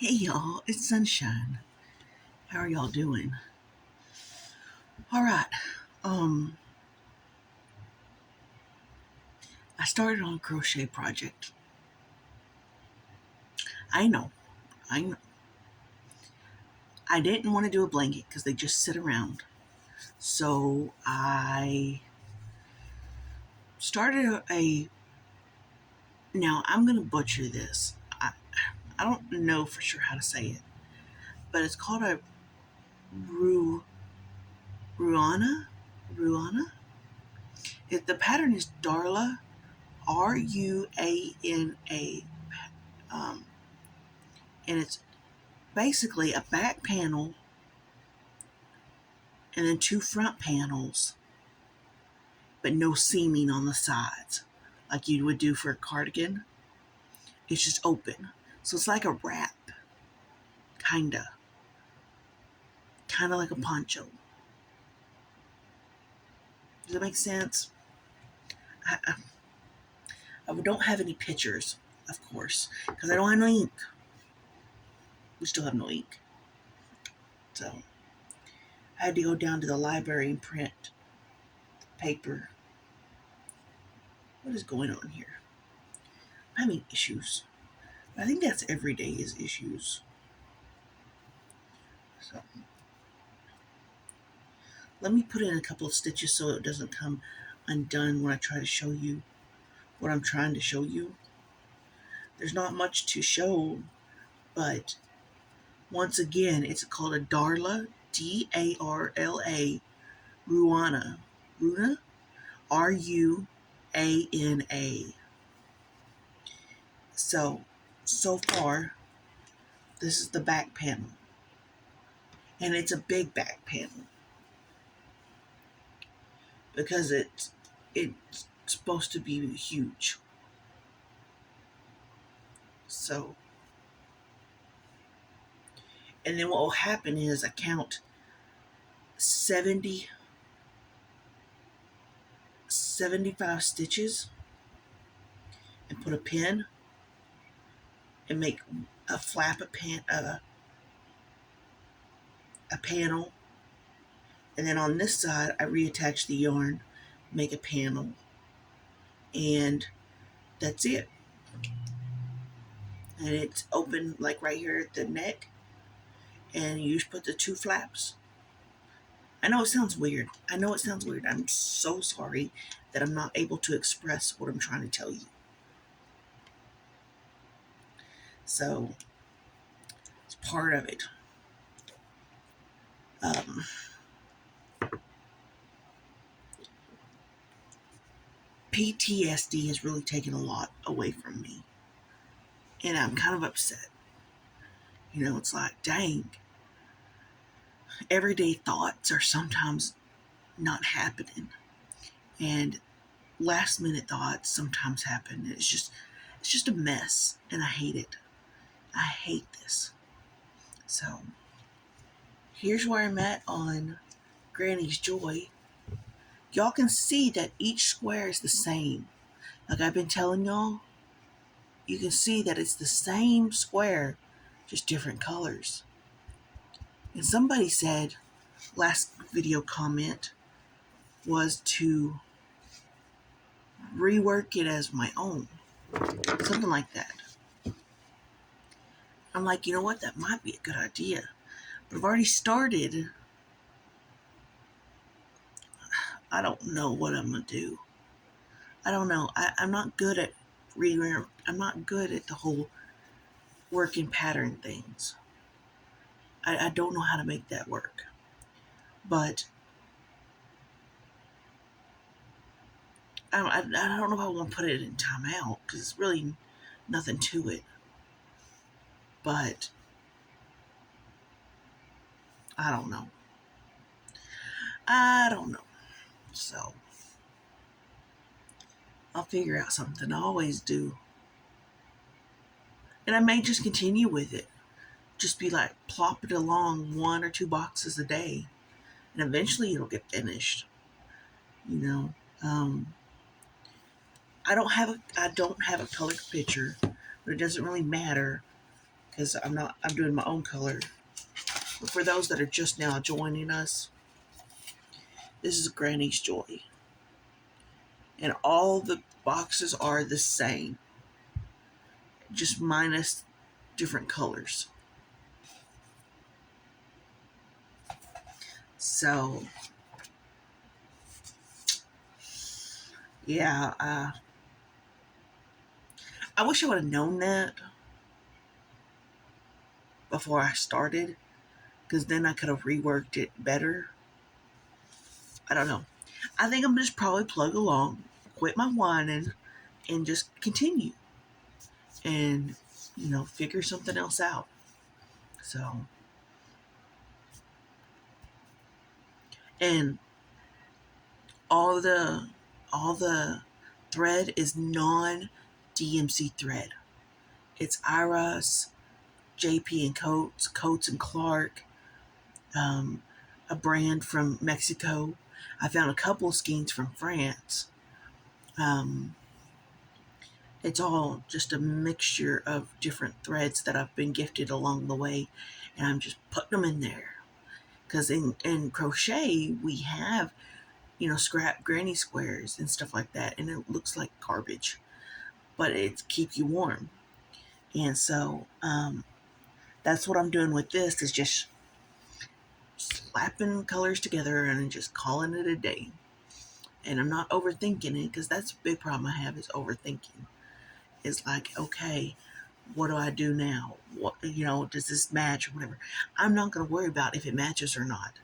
Hey y'all, it's Sunshine. How are y'all doing? All right. Um, I started on a crochet project. I know, I know. I didn't want to do a blanket because they just sit around. So I started a. Now I'm gonna butcher this. I don't know for sure how to say it, but it's called a ru ruana. Ruana. The pattern is Darla, Ruana, um, and it's basically a back panel and then two front panels, but no seaming on the sides like you would do for a cardigan. It's just open. So it's like a wrap, kinda. Kinda like a poncho. Does that make sense? I, I don't have any pictures, of course, because I don't have no ink. We still have no ink. So I had to go down to the library and print the paper. What is going on here? I'm having issues. I think that's every day is issues. So let me put in a couple of stitches so it doesn't come undone when I try to show you what I'm trying to show you. There's not much to show, but once again, it's called a Darla, Darla, Ruana. Runa? Ruana. So far, this is the back panel. And it's a big back panel because it's supposed to be huge. So, and then what will happen is I count 70, 75 stitches and put a pin and make a flap, a panel. And then on this side, I reattach the yarn, make a panel, and that's it. And it's open like right here at the neck, and you just put the two flaps. I know it sounds weird. I'm so sorry that I'm not able to express what I'm trying to tell you. So it's part of it. Um, PTSD has really taken a lot away from me. And I'm kind of upset. It's like, dang, everyday thoughts are sometimes not happening. And last minute thoughts sometimes happen. It's just a mess. And I hate it. I hate this. So here's where I'm at on Granny's Joy. Y'all can see that each square is the same. Like I've been telling y'all, you can see that it's the same square, just different colors. And somebody said, last video comment was to rework it as my own. Something like that. I'm like, you know what? That might be a good idea. But I've already started. I don't know what I'm going to do. I don't know. I'm not good at I'm not good at the whole working pattern things. I don't know how to make that work. But I don't know if I want to put it in timeout because it's really nothing to it. But I don't know. I don't know. So I'll figure out something. I always do. And I may just continue with it. Just be like plop it along one or two boxes a day. And eventually it'll get finished. You know. I don't have a color picture, but it doesn't really matter because I'm doing my own color. But for those that are just now joining us, this is Granny's Joy. And all the boxes are the same, just minus different colors. So, yeah, I wish I would have known that before I started, because then I could have reworked it better. I don't know. I think I'm just probably plug along, quit my whining, and just continue and, figure something else out. So, and all the thread is non DMC thread. It's Iris, JP and Coates and Clark, a brand from Mexico. I found a couple of skeins from France. It's all just a mixture of different threads that I've been gifted along the way, and I'm just putting them in there. Because in crochet, we have, scrap granny squares and stuff like that, and it looks like garbage, but it keeps you warm. And so that's what I'm doing with this, is just slapping colors together and just calling it a day. And I'm not overthinking it, because that's a big problem I have, is overthinking. It's like, okay, what do I do now? What, does this match or whatever? I'm not going to worry about if it matches or not.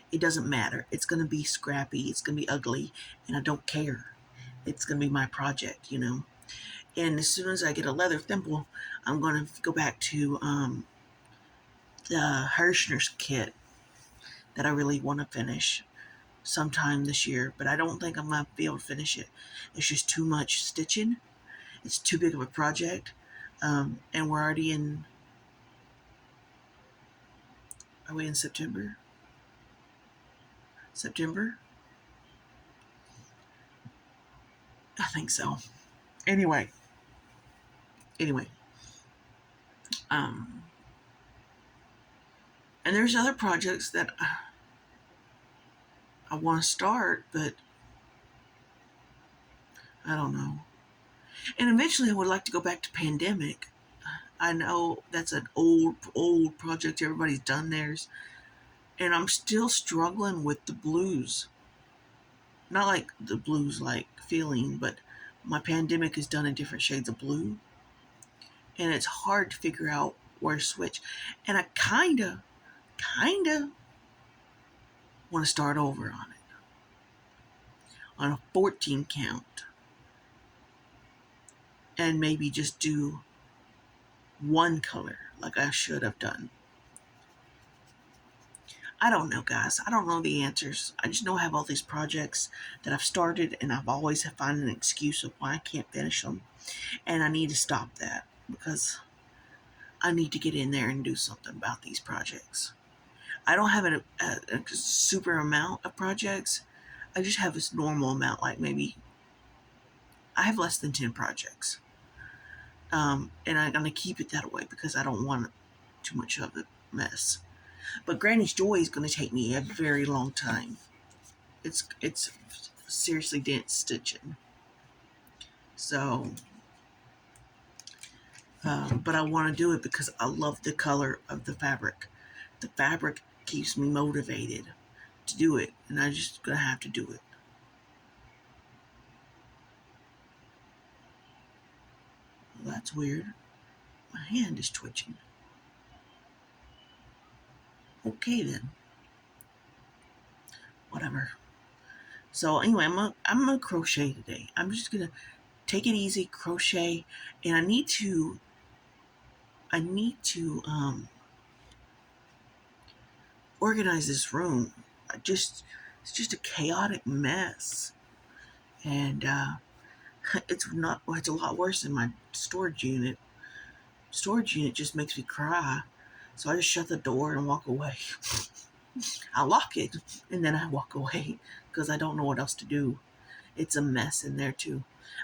It doesn't matter. It's going to be scrappy. It's going to be ugly, and I don't care. It's going to be my project, And as soon as I get a leather thimble, I'm going to go back to the Hirschner's kit that I really want to finish sometime this year, but I don't think I'm going to be able to finish it. It's just too much stitching. It's too big of a project. And we're already are we in September? September? I think so. Anyway. And there's other projects that I want to start, but I don't know. And eventually I would like to go back to pandemic. I know that's an old project. Everybody's done theirs. And I'm still struggling with the blues. Not like the blues like feeling, but my pandemic is done in different shades of blue. And it's hard to figure out where to switch. And I kind of want to start over on it. On a 14 count. And maybe just do one color like I should have done. I don't know, guys. I don't know the answers. I just know I have all these projects that I've started, and I've always found an excuse of why I can't finish them. And I need to stop that, because I need to get in there and do something about these projects. I don't have a super amount of projects. I just have this normal amount, like maybe I have less than 10 projects. And I'm going to keep it that way because I don't want too much of a mess. But Granny's Joy is going to take me a very long time. It's seriously dense stitching. So, but I want to do it because I love the color of the fabric. The fabric keeps me motivated to do it, and I'm just going to have to do it. Well, that's weird. My hand is twitching. Okay then. Whatever. So anyway, I'm gonna crochet today. I'm just gonna take it easy, crochet, and I need to organize this room. It's just a chaotic mess, and it's a lot worse than my storage unit. Storage unit just makes me cry, so I just shut the door and walk away. I lock it and then I walk away because I don't know what else to do. It's a mess in there too.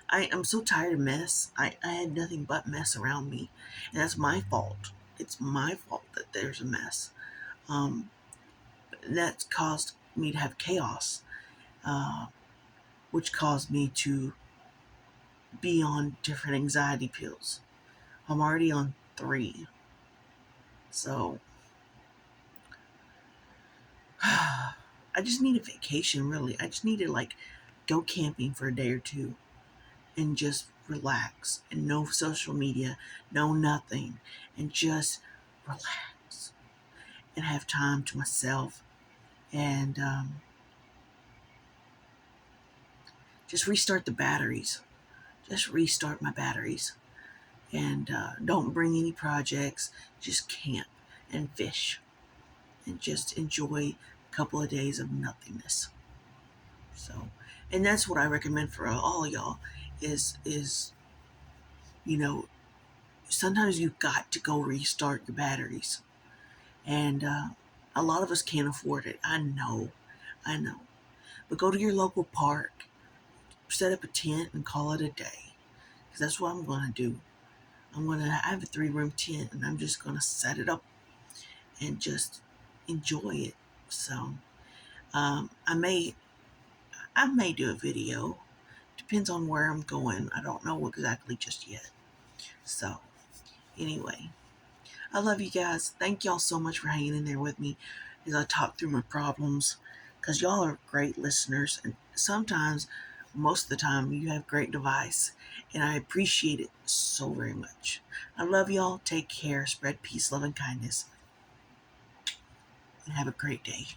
I am so tired of mess. I had nothing but mess around me, and that's my fault. It's my fault that there's a mess. Um, that's caused me to have chaos, uh, which caused me to be on different anxiety pills. I'm already on 3, so I just need a vacation. Really, I just need to like go camping for a day or two and just relax and no social media, no nothing, and just relax and have time to myself and just restart the batteries. Just restart my batteries and don't bring any projects. Just camp and fish and just enjoy a couple of days of nothingness. So, and that's what I recommend for all y'all is you know sometimes you've got to go restart your batteries. And a lot of us can't afford it. I know. But go to your local park, set up a tent, and call it a day. Because that's what I'm going to do. I have a 3-room tent, and I'm just going to set it up and just enjoy it. So um, I may, I may do a video. Depends on where I'm going. I don't know exactly just yet. So anyway, I love you guys. Thank y'all so much for hanging in there with me as I talk through my problems. Because y'all are great listeners. And sometimes, most of the time, you have great advice. And I appreciate it so very much. I love y'all. Take care. Spread peace, love, and kindness. And have a great day.